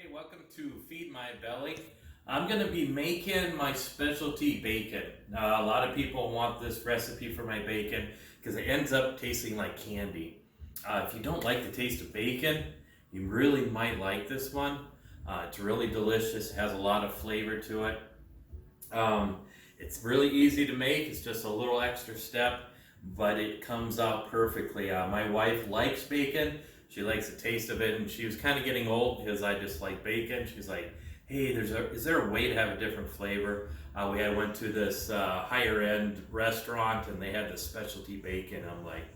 Hey, welcome to Feed My Belly. I'm going to be making my specialty bacon. A lot of people want this recipe for my bacon because it ends up tasting like candy. If you don't like the taste of bacon, you really might like this one. It's really delicious, has a lot of flavor to it. It's really easy to make, it's just a little extra step, but it comes out perfectly. My wife likes bacon. She likes the taste of it, and she was kind of getting old because I just like bacon. She's like, hey, is there a way to have a different flavor? We went to this higher end restaurant and they had this specialty bacon. I'm like,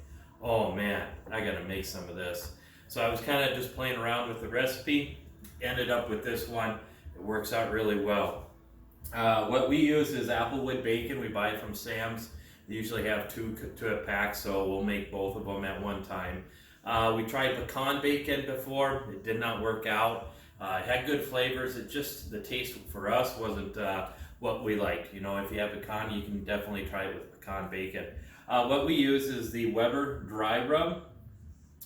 oh man, I gotta make some of this. So I was kind of just playing around with the recipe, ended up with this one. It works out really well. What we use is applewood bacon. We buy it from Sam's. They usually have two to a pack, so we'll make both of them at one time. We tried pecan bacon before. It did not work out. It had good flavors. It just, the taste for us wasn't what we liked. You know, if you have pecan, you can definitely try it with pecan bacon. What we use is the Weber dry rub.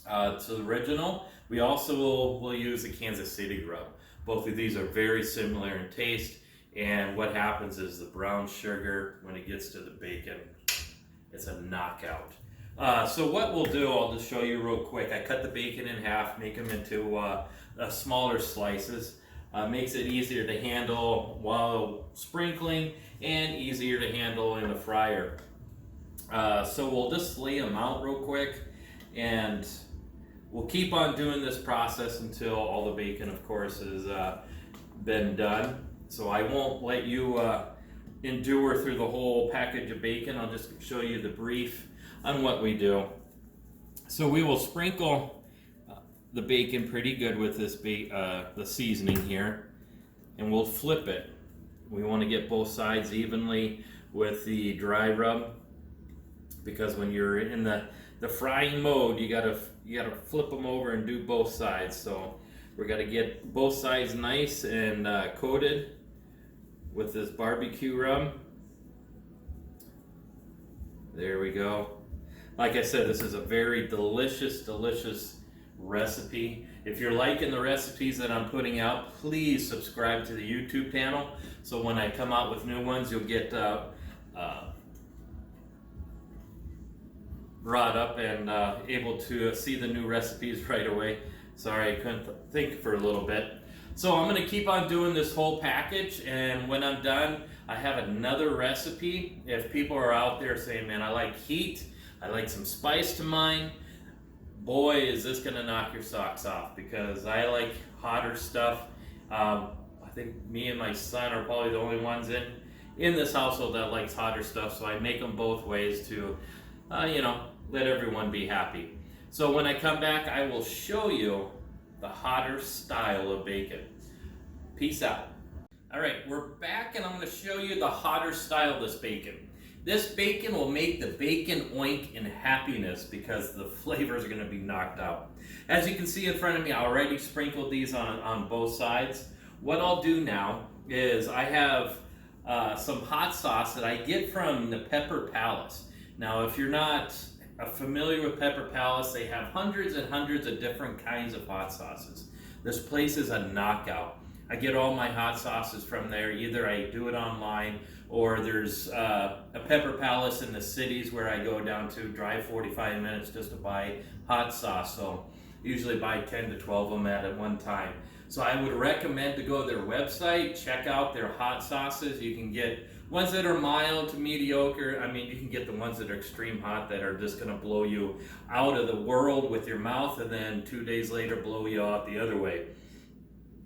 It's the original. We also will use the Kansas City rub. Both of these are very similar in taste. And what happens is the brown sugar, when it gets to the bacon, it's a knockout. So what we'll do, I'll just show you real quick. I cut the bacon in half, make them into smaller slices. Makes it easier to handle while sprinkling and easier to handle in the fryer. So we'll just lay them out real quick, and we'll keep on doing this process until all the bacon, of course, has been done. So I won't let you endure through the whole package of bacon. I'll just show you the brief on what we do. So we will sprinkle the bacon pretty good with this the seasoning here, and we'll flip it. We want to get both sides evenly with the dry rub, because when you're in the frying mode, you gotta flip them over and do both sides. So we're gonna get both sides nice and coated with this barbecue rub. There we go. Like I said, this is a very delicious recipe. If you're liking the recipes that I'm putting out, please subscribe to the YouTube channel, so when I come out with new ones, you'll get brought up and able to see the new recipes right away. Sorry, I couldn't think for a little bit. So I'm going to keep on doing this whole package, and when I'm done, I have another recipe. If people are out there saying, man, I like heat, I like some spice to mine, boy, is this going to knock your socks off, because I like hotter stuff. I think me and my son are probably the only ones in this household that likes hotter stuff, so I make them both ways to, let everyone be happy. So when I come back, I will show you the hotter style of bacon. Peace out. All right, we're back, and I'm going to show you the hotter style of this bacon. This bacon will make the bacon oink in happiness, because the flavors are going to be knocked out. As you can see in front of me, I already sprinkled these on both sides. What I'll do now is I have some hot sauce that I get from the Pepper Palace. Now, if you're not familiar with Pepper Palace, they have hundreds and hundreds of different kinds of hot sauces. This place is a knockout. I get all my hot sauces from there. Either I do it online, or there's a Pepper Palace in the cities where I go down to, drive 45 minutes just to buy hot sauce. So usually buy 10 to 12 of them at one time. So I would recommend to go to their website, check out their hot sauces. You can get ones that are mild to mediocre. I mean, you can get the ones that are extreme hot that are just gonna blow you out of the world with your mouth, and then 2 days later blow you out the other way.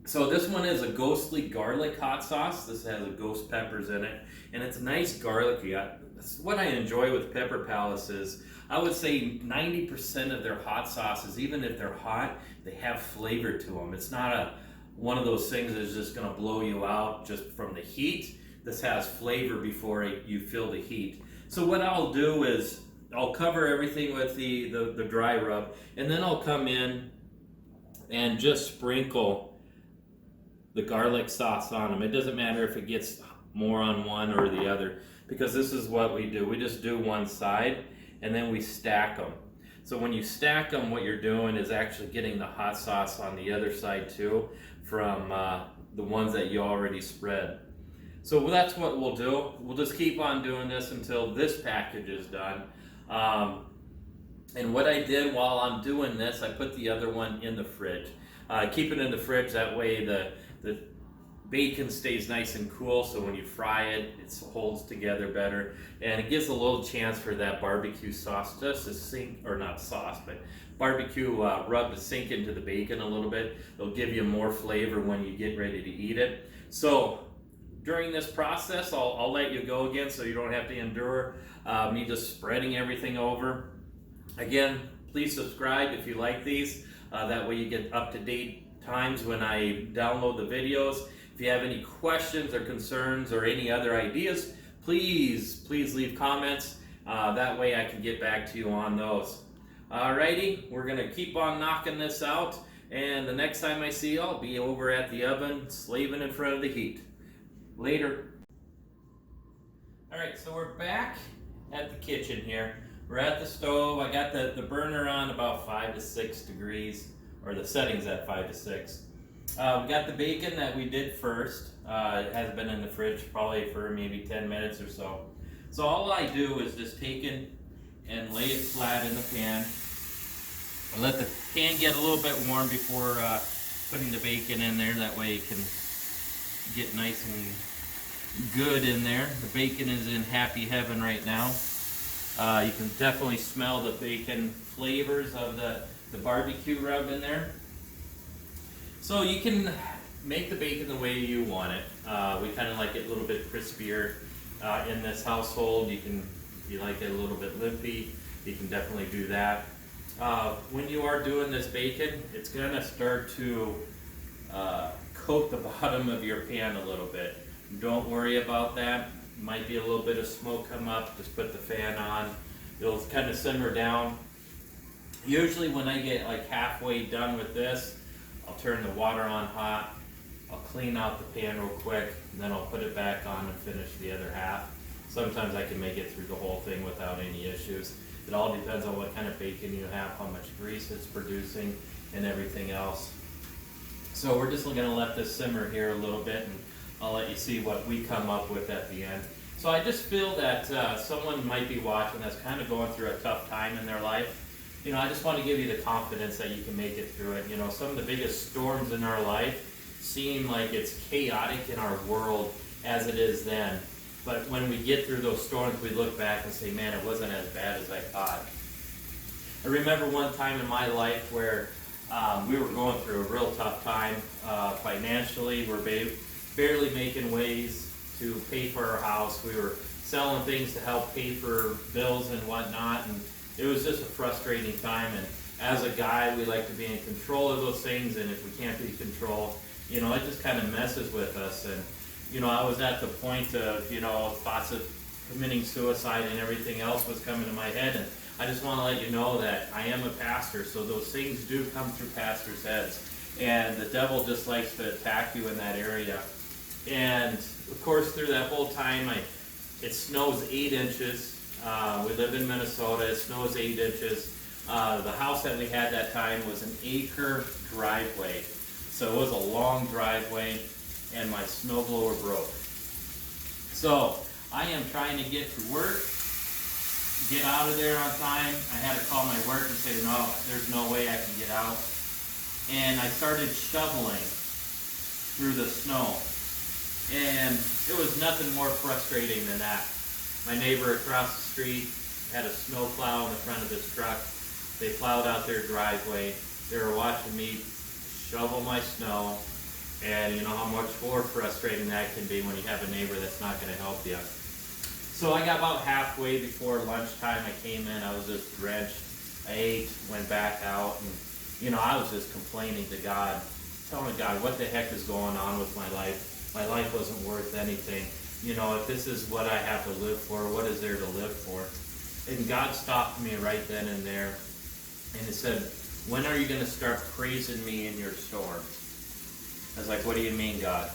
So this one is a ghostly garlic hot sauce. This has a ghost peppers in it, and it's nice garlicky. That's what I enjoy with Pepper Palace is, I would say 90% of their hot sauces, even if they're hot, they have flavor to them. It's not one of those things that's just gonna blow you out just from the heat. This has flavor before you feel the heat. So what I'll do is I'll cover everything with the dry rub, and then I'll come in and just sprinkle the garlic sauce on them. It doesn't matter if it gets more on one or the other, because this is what we do. We just do one side, and then we stack them. So when you stack them, what you're doing is actually getting the hot sauce on the other side too from the ones that you already spread. So that's what we'll do. We'll just keep on doing this until this package is done. And what I did while I'm doing this, I put the other one in the fridge. Keep it in the fridge, that way the bacon stays nice and cool, so when you fry it, it holds together better. And it gives a little chance for that barbecue sauce just to sink, or not sauce, but barbecue rub to sink into the bacon a little bit. It'll give you more flavor when you get ready to eat it. So during this process, I'll let you go again so you don't have to endure me just spreading everything over. Again, please subscribe if you like these. That way you get up-to-date times when I download the videos. If you have any questions or concerns or any other ideas, please leave comments. That way I can get back to you on those. Alrighty, we're going to keep on knocking this out. And the next time I see you, I'll be over at the oven, slaving in front of the heat. Later. Alright, so we're back at the kitchen here. We're at the stove. I got the burner on about 5 to 6 degrees, or the setting's at 5 to 6. We got the bacon that we did first. It has been in the fridge probably for maybe 10 minutes or so. So all I do is just take it and lay it flat in the pan. I let the pan get a little bit warm before putting the bacon in there. That way it can get nice and good in there. The bacon is in happy heaven right now. You can definitely smell the bacon flavors of the barbecue rub in there. So you can make the bacon the way you want it. We kind of like it a little bit crispier in this household. You can, if you like it a little bit limpy, you can definitely do that. When you are doing this bacon, it's going to start to coat the bottom of your pan a little bit. Don't worry about that. Might be a little bit of smoke come up, just put the fan on. It'll kind of simmer down. Usually when I get like halfway done with this, I'll turn the water on hot, I'll clean out the pan real quick, and then I'll put it back on and finish the other half. Sometimes I can make it through the whole thing without any issues. It all depends on what kind of bacon you have, how much grease it's producing, and everything else. So we're just going to let this simmer here a little bit, and I'll let you see what we come up with at the end. So I just feel that someone might be watching that's kind of going through a tough time in their life. You know, I just want to give you the confidence that you can make it through it. You know, some of the biggest storms in our life seem like it's chaotic in our world as it is then. But when we get through those storms, we look back and say, man, it wasn't as bad as I thought. I remember one time in my life where we were going through a real tough time financially. We're barely making ways to pay for our house. We were selling things to help pay for bills and whatnot, and it was just a frustrating time. And as a guy, we like to be in control of those things, and if we can't be in control, you know, it just kind of messes with us. And you know, I was at the point of, you know, thoughts of committing suicide and everything else was coming to my head. And I just want to let you know that I am a pastor, so those things do come through pastors' heads. And the devil just likes to attack you in that area. And of course, through that whole time, it snows 8 inches. We live in Minnesota. It snows 8 inches. The house that we had that time was an acre driveway. So it was a long driveway, and my snowblower broke. So I am trying to get to work, get out of there on time. I had to call my work and say, no, there's no way I can get out. And I started shoveling through the snow. And it was nothing more frustrating than that. My neighbor across the street had a snow plow in the front of his truck. They plowed out their driveway. They were watching me shovel my snow. And you know how much more frustrating that can be when you have a neighbor that's not going to help you. So I got about halfway before lunchtime. I came in, I was just drenched. I ate, went back out, and you know, I was just complaining to God, telling God, what the heck is going on with my life? My life wasn't worth anything. You know, if this is what I have to live for, what is there to live for? And God stopped me right then and there, and He said, when are you going to start praising me in your storm? I was like, what do you mean, God?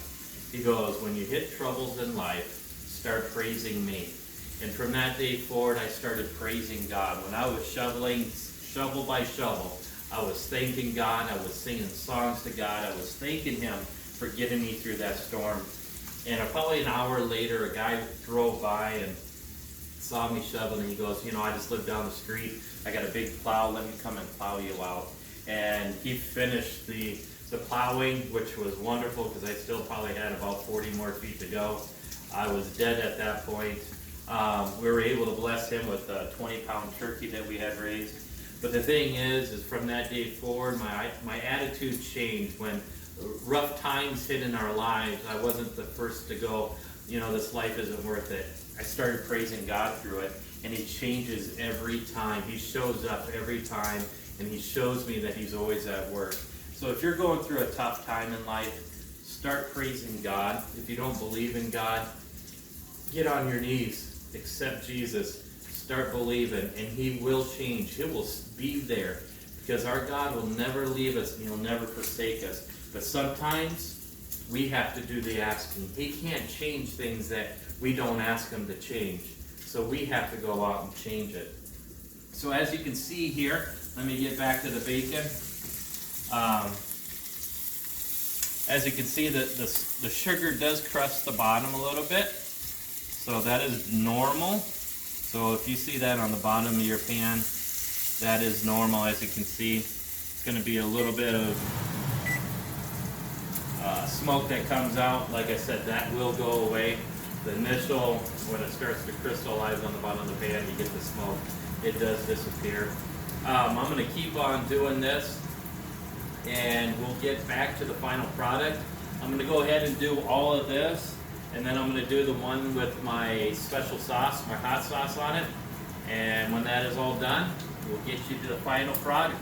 He goes, when you hit troubles in life, start praising me. And from that day forward, I started praising God. When I was shoveling shovel by shovel. I was thanking God, I was singing songs to God, I was thanking Him for getting me through that storm. And probably an hour later, a guy drove by and saw me shoveling, and he goes, you know, I just live down the street, I got a big plow, let me come and plow you out. And he finished the plowing, which was wonderful because I still probably had about 40 more feet to go. I was dead at that point. We were able to bless him with a 20-pound turkey that we had raised. But the thing is from that day forward, my attitude changed. When rough times hit in our lives, I wasn't the first to go, you know, this life isn't worth it. I started praising God through it, and He changes every time. He shows up every time, and He shows me that He's always at work. So if you're going through a tough time in life, start praising God. If you don't believe in God, get on your knees, accept Jesus, start believing, and He will change. He will be there, because our God will never leave us, and He'll never forsake us. But sometimes we have to do the asking. He can't change things that we don't ask Him to change. So we have to go out and change it. So as you can see here, let me get back to the bacon. As you can see, the sugar does crust the bottom a little bit. So that is normal. So if you see that on the bottom of your pan, that is normal. As you can see, it's going to be a little bit of smoke that comes out. Like I said, that will go away. The initial, when it starts to crystallize on the bottom of the pan, you get the smoke. It does disappear. I'm going to keep on doing this, and we'll get back to the final product. I'm going to go ahead and do all of this, and then I'm going to do the one with my special sauce, my hot sauce on it. And when that is all done, we'll get you to the final product.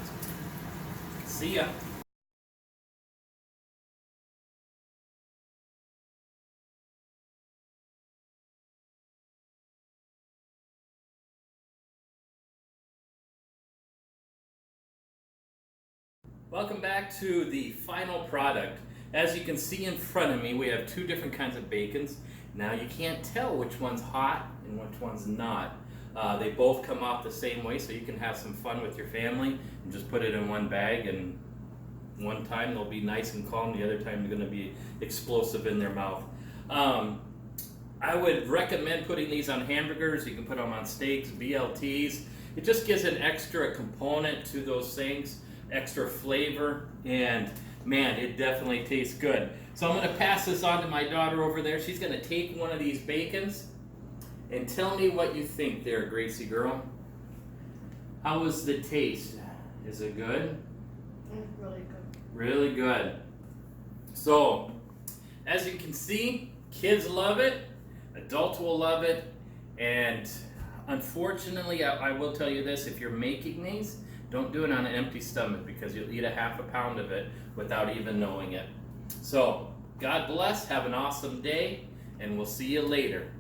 See ya. Welcome back to the final product. As you can see in front of me, we have two different kinds of bacons. Now you can't tell which one's hot and which one's not. They both come off the same way, so you can have some fun with your family and just put it in one bag, and one time they'll be nice and calm, the other time they're going to be explosive in their mouth. I would recommend putting these on hamburgers. You can put them on steaks, BLTs. It just gives an extra component to those things, extra flavor, and man, it definitely tastes good. So I'm going to pass this on to my daughter over there. She's going to take one of these bacons and tell me what you think there, Gracie girl. How was the taste? Is it good? It's really good. Really good. So, as you can see, kids love it, adults will love it, and unfortunately, I will tell you this, if you're making these, don't do it on an empty stomach, because you'll eat a half a pound of it without even knowing it. So, God bless, have an awesome day, and we'll see you later.